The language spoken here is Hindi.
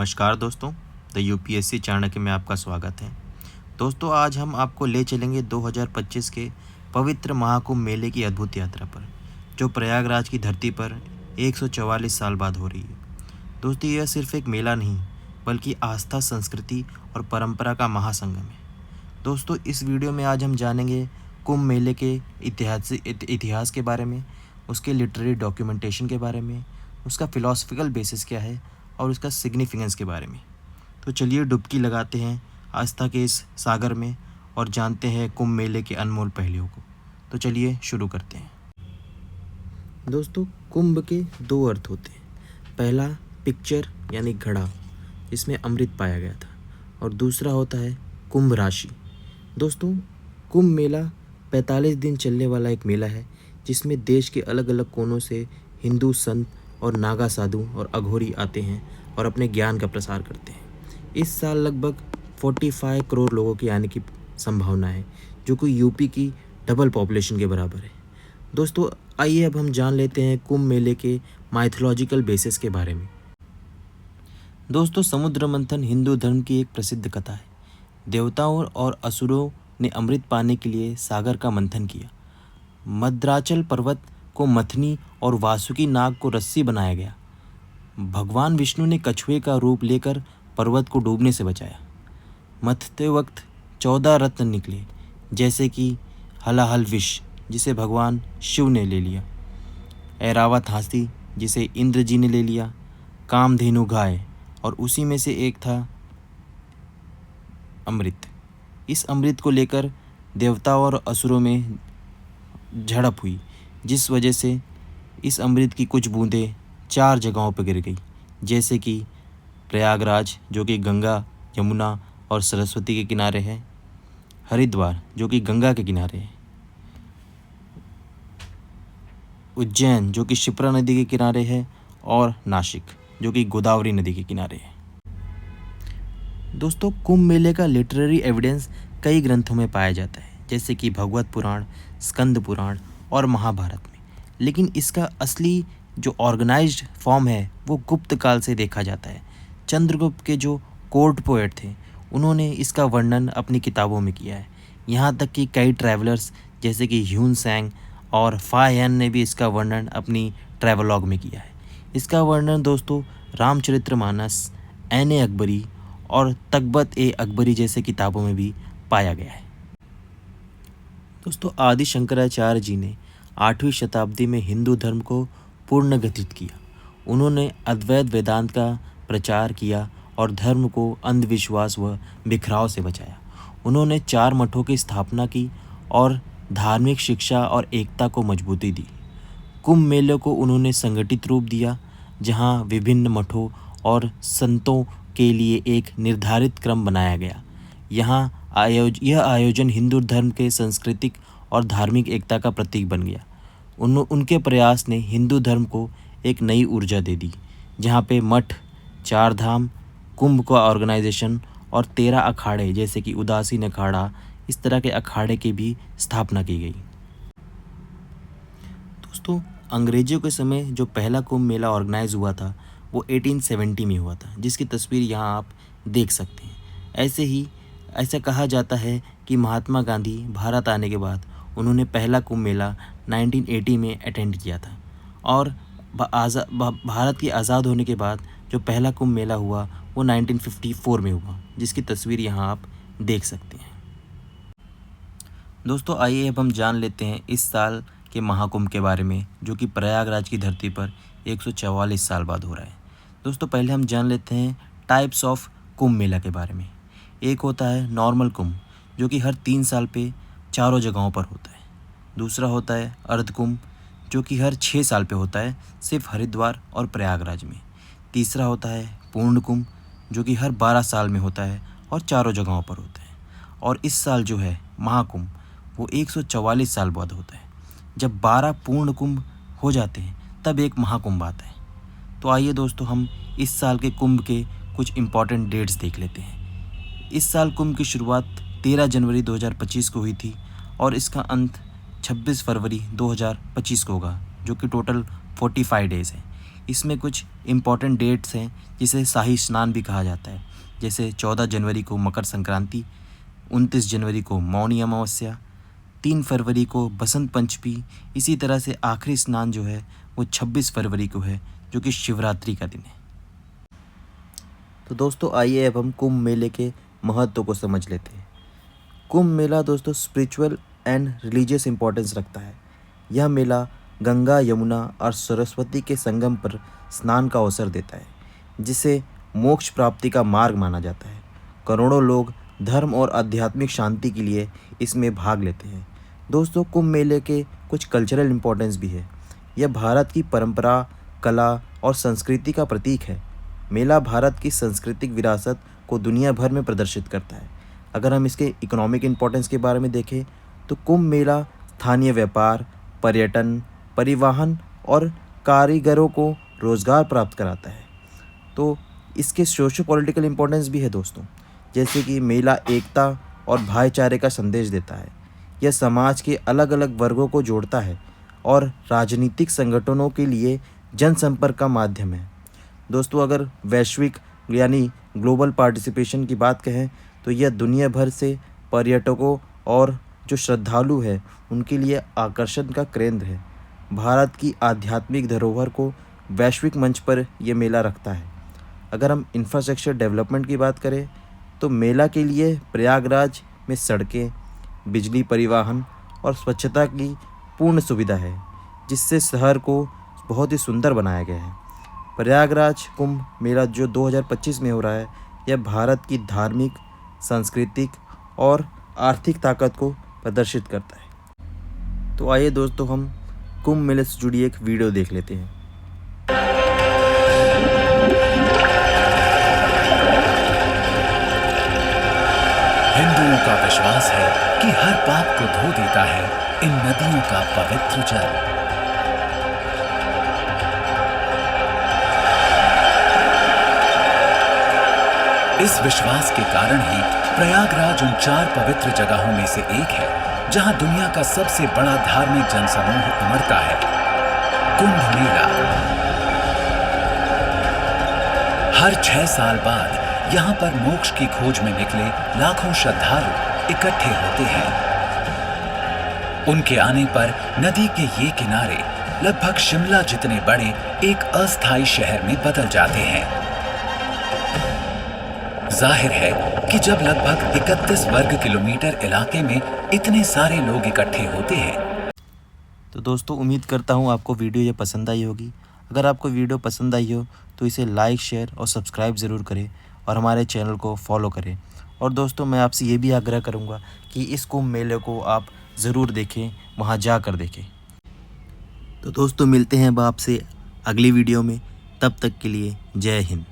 नमस्कार दोस्तों, द यूपीएससी चाणक्य में आपका स्वागत है। दोस्तों, आज हम आपको ले चलेंगे 2025 के पवित्र महाकुंभ मेले की अद्भुत यात्रा पर, जो प्रयागराज की धरती पर 144 साल बाद हो रही है। दोस्तों, यह सिर्फ एक मेला नहीं, बल्कि आस्था, संस्कृति और परंपरा का महासंगम है। दोस्तों, इस वीडियो में आज हम जानेंगे कुंभ मेले के इतिहास के बारे में, उसके लिटरेरी डॉक्यूमेंटेशन के बारे में, उसका फ़िलॉसफिकल बेसिस क्या है और उसका सिग्निफिकेंस के बारे में। तो चलिए डुबकी लगाते हैं आस्था के इस सागर में और जानते हैं कुंभ मेले के अनमोल पहलुओं को। तो चलिए शुरू करते हैं। दोस्तों, कुंभ के दो अर्थ होते हैं। पहला पिक्चर यानी घड़ा, जिसमें अमृत पाया गया था, और दूसरा होता है कुंभ राशि। दोस्तों, कुंभ मेला 45 दिन चलने वाला एक मेला है, जिसमें देश के अलग अलग कोनों से हिंदू संत और नागा साधु और अघोरी आते हैं और अपने ज्ञान का प्रसार करते हैं। इस साल लगभग 45 करोड़ लोगों के आने की संभावना है, जो कि यूपी की डबल पॉपुलेशन के बराबर है। दोस्तों, आइए अब हम जान लेते हैं कुंभ मेले के माइथोलॉजिकल बेसिस के बारे में। दोस्तों, समुद्र मंथन हिंदू धर्म की एक प्रसिद्ध कथा है। देवताओं और असुरों ने अमृत पाने के लिए सागर का मंथन किया। मद्राचल पर्वत को मथनी और वासुकी नाग को रस्सी बनाया गया। भगवान विष्णु ने कछुए का रूप लेकर पर्वत को डूबने से बचाया। मथते वक्त 14 रत्न निकले, जैसे कि हलाहल विष, जिसे भगवान शिव ने ले लिया, ऐरावत हाथी, जिसे इंद्र जी ने ले लिया, कामधेनु गाय, और उसी में से एक था अमृत। इस अमृत को लेकर देवताओं और असुरों में झड़प हुई, जिस वजह से इस अमृत की कुछ बूंदें 4 जगहों पर गिर गई, जैसे कि प्रयागराज, जो कि गंगा, यमुना और सरस्वती के किनारे है, हरिद्वार, जो कि गंगा के किनारे है, उज्जैन, जो कि शिप्रा नदी के किनारे है, और नासिक, जो कि गोदावरी नदी के किनारे है। दोस्तों, कुंभ मेले का लिटरेरी एविडेंस कई ग्रंथों में पाया जाता है, जैसे कि भगवत पुराण, स्कंद पुराण और महाभारत में। लेकिन इसका असली जो ऑर्गेनाइज्ड फॉर्म है वो गुप्त काल से देखा जाता है। चंद्रगुप्त के जो कोर्ट पोएट थे, उन्होंने इसका वर्णन अपनी किताबों में किया है। यहाँ तक कि कई ट्रैवलर्स जैसे कि ह्यून सैंग और फायन ने भी इसका वर्णन अपनी ट्रैवलॉग में किया है। इसका वर्णन दोस्तों रामचरितमानस, ऐन अकबरी और तकबत ए अकबरी जैसे किताबों में भी पाया गया है। दोस्तों, आदि शंकराचार्य जी ने 8वीं शताब्दी में हिंदू धर्म को पुनर्गठित किया। उन्होंने अद्वैत वेदांत का प्रचार किया और धर्म को अंधविश्वास व बिखराव से बचाया। उन्होंने 4 मठों की स्थापना की और धार्मिक शिक्षा और एकता को मजबूती दी। कुंभ मेले को उन्होंने संगठित रूप दिया, जहां विभिन्न मठों और संतों के लिए एक निर्धारित क्रम बनाया गया। यह आयोजन हिंदू धर्म के सांस्कृतिक और धार्मिक एकता का प्रतीक बन गया। उनके प्रयास ने हिंदू धर्म को एक नई ऊर्जा दे दी, जहाँ पे मठ, 4 धाम, कुंभ का ऑर्गेनाइजेशन और 13 अखाड़े जैसे कि उदासीन अखाड़ा, इस तरह के अखाड़े की भी स्थापना की गई। दोस्तों, अंग्रेजों के समय जो पहला कुंभ मेला ऑर्गेनाइज हुआ था वो 1870 में हुआ था, जिसकी तस्वीर यहाँ आप देख सकते हैं। ऐसा कहा जाता है कि महात्मा गांधी भारत आने के बाद उन्होंने पहला कुंभ मेला 1980 में अटेंड किया था, और भारत के आज़ाद होने के बाद जो पहला कुंभ मेला हुआ वो 1954 में हुआ, जिसकी तस्वीर यहाँ आप देख सकते हैं। दोस्तों, आइए अब हम जान लेते हैं इस साल के महाकुंभ के बारे में, जो कि प्रयागराज की धरती पर 144 साल बाद हो रहा है। दोस्तों, पहले हम जान लेते हैं टाइप्स ऑफ कुंभ मेला के बारे में। एक होता है नॉर्मल कुंभ, जो कि हर 3 साल पे चारों जगहों पर होता है। दूसरा होता है अर्ध कुंभ, जो कि हर 6 साल पे होता है, सिर्फ हरिद्वार और प्रयागराज में। तीसरा होता है पूर्ण कुंभ, जो कि हर 12 साल में होता है और चारों जगहों पर होता है। और इस साल जो है महाकुंभ, वो 144 साल बाद होता है। जब 12 पूर्ण कुंभ हो जाते हैं तब एक महाकुंभ आता है। तो आइए दोस्तों, हम इस साल के कुंभ के कुछ इम्पॉर्टेंट डेट्स देख लेते हैं। इस साल कुंभ की शुरुआत 13 जनवरी 2025 को हुई थी और इसका अंत 26 फरवरी 2025 को होगा, जो कि टोटल 45 डेज़ है। इसमें कुछ इम्पॉर्टेंट डेट्स हैं जिसे शाही स्नान भी कहा जाता है, जैसे 14 जनवरी को मकर संक्रांति, 29 जनवरी को मौनी अमावस्या, 3 फरवरी को बसंत पंचमी। इसी तरह से आखिरी स्नान जो है वो 26 फरवरी को है, जो कि शिवरात्रि का दिन है। तो दोस्तों आइए अब हम कुंभ मेले के महत्व को समझ लेते हैं। कुंभ मेला दोस्तों स्पिरिचुअल एंड रिलीजियस इम्पोर्टेंस रखता है। यह मेला गंगा, यमुना और सरस्वती के संगम पर स्नान का अवसर देता है, जिसे मोक्ष प्राप्ति का मार्ग माना जाता है। करोड़ों लोग धर्म और आध्यात्मिक शांति के लिए इसमें भाग लेते हैं। दोस्तों कुंभ मेले के कुछ कल्चरल इम्पोर्टेंस भी है। यह भारत की परंपरा, कला और संस्कृति का प्रतीक है। मेला भारत की सांस्कृतिक विरासत को दुनिया भर में प्रदर्शित करता है। अगर हम इसके इकोनॉमिक इम्पोर्टेंस के बारे में देखें तो कुंभ मेला स्थानीय व्यापार, पर्यटन, परिवहन और कारीगरों को रोज़गार प्राप्त कराता है। तो इसके सोशो पॉलिटिकल इम्पोर्टेंस भी है दोस्तों, जैसे कि मेला एकता और भाईचारे का संदेश देता है। यह समाज के अलग अलग वर्गों को जोड़ता है और राजनीतिक संगठनों के लिए जनसंपर्क का माध्यम है। दोस्तों अगर वैश्विक यानी ग्लोबल पार्टिसिपेशन की बात कहें तो यह दुनिया भर से पर्यटकों और जो श्रद्धालु हैं उनके लिए आकर्षण का केंद्र है। भारत की आध्यात्मिक धरोहर को वैश्विक मंच पर यह मेला रखता है। अगर हम इंफ्रास्ट्रक्चर डेवलपमेंट की बात करें तो मेला के लिए प्रयागराज में सड़कें, बिजली, परिवहन और स्वच्छता की पूर्ण सुविधा है, जिससे शहर को बहुत ही सुंदर बनाया गया है। प्रयागराज कुंभ मेला जो 2025 में हो रहा है, यह भारत की धार्मिक, सांस्कृतिक और आर्थिक ताकत को प्रदर्शित करता है। तो आइए दोस्तों हम कुंभ मेले से जुड़ी एक वीडियो देख लेते हैं। हिंदुओं का विश्वास है कि हर पाप को धो देता है इन नदियों का पवित्र जल। इस विश्वास के कारण ही प्रयागराज उन 4 पवित्र जगहों में से एक है जहां दुनिया का सबसे बड़ा धार्मिक जनसमूह उमड़ता है। कुंभ मेला हर 6 साल बाद यहां पर मोक्ष की खोज में निकले लाखों श्रद्धालु इकट्ठे होते हैं। उनके आने पर नदी के ये किनारे लगभग शिमला जितने बड़े एक अस्थायी शहर में बदल जाते हैं। जाहिर है कि जब लगभग 31 वर्ग किलोमीटर इलाके में इतने सारे लोग इकट्ठे होते हैं। तो दोस्तों उम्मीद करता हूँ आपको वीडियो ये पसंद आई होगी। अगर आपको वीडियो पसंद आई हो तो इसे लाइक, शेयर और सब्सक्राइब ज़रूर करें और हमारे चैनल को फॉलो करें। और दोस्तों मैं आपसे ये भी आग्रह करूँगा कि इस कुंभ मेले को आप ज़रूर देखें, वहाँ जाकर देखें। तो दोस्तों मिलते हैं अब आपसे अगली वीडियो में, तब तक के लिए जय हिंद।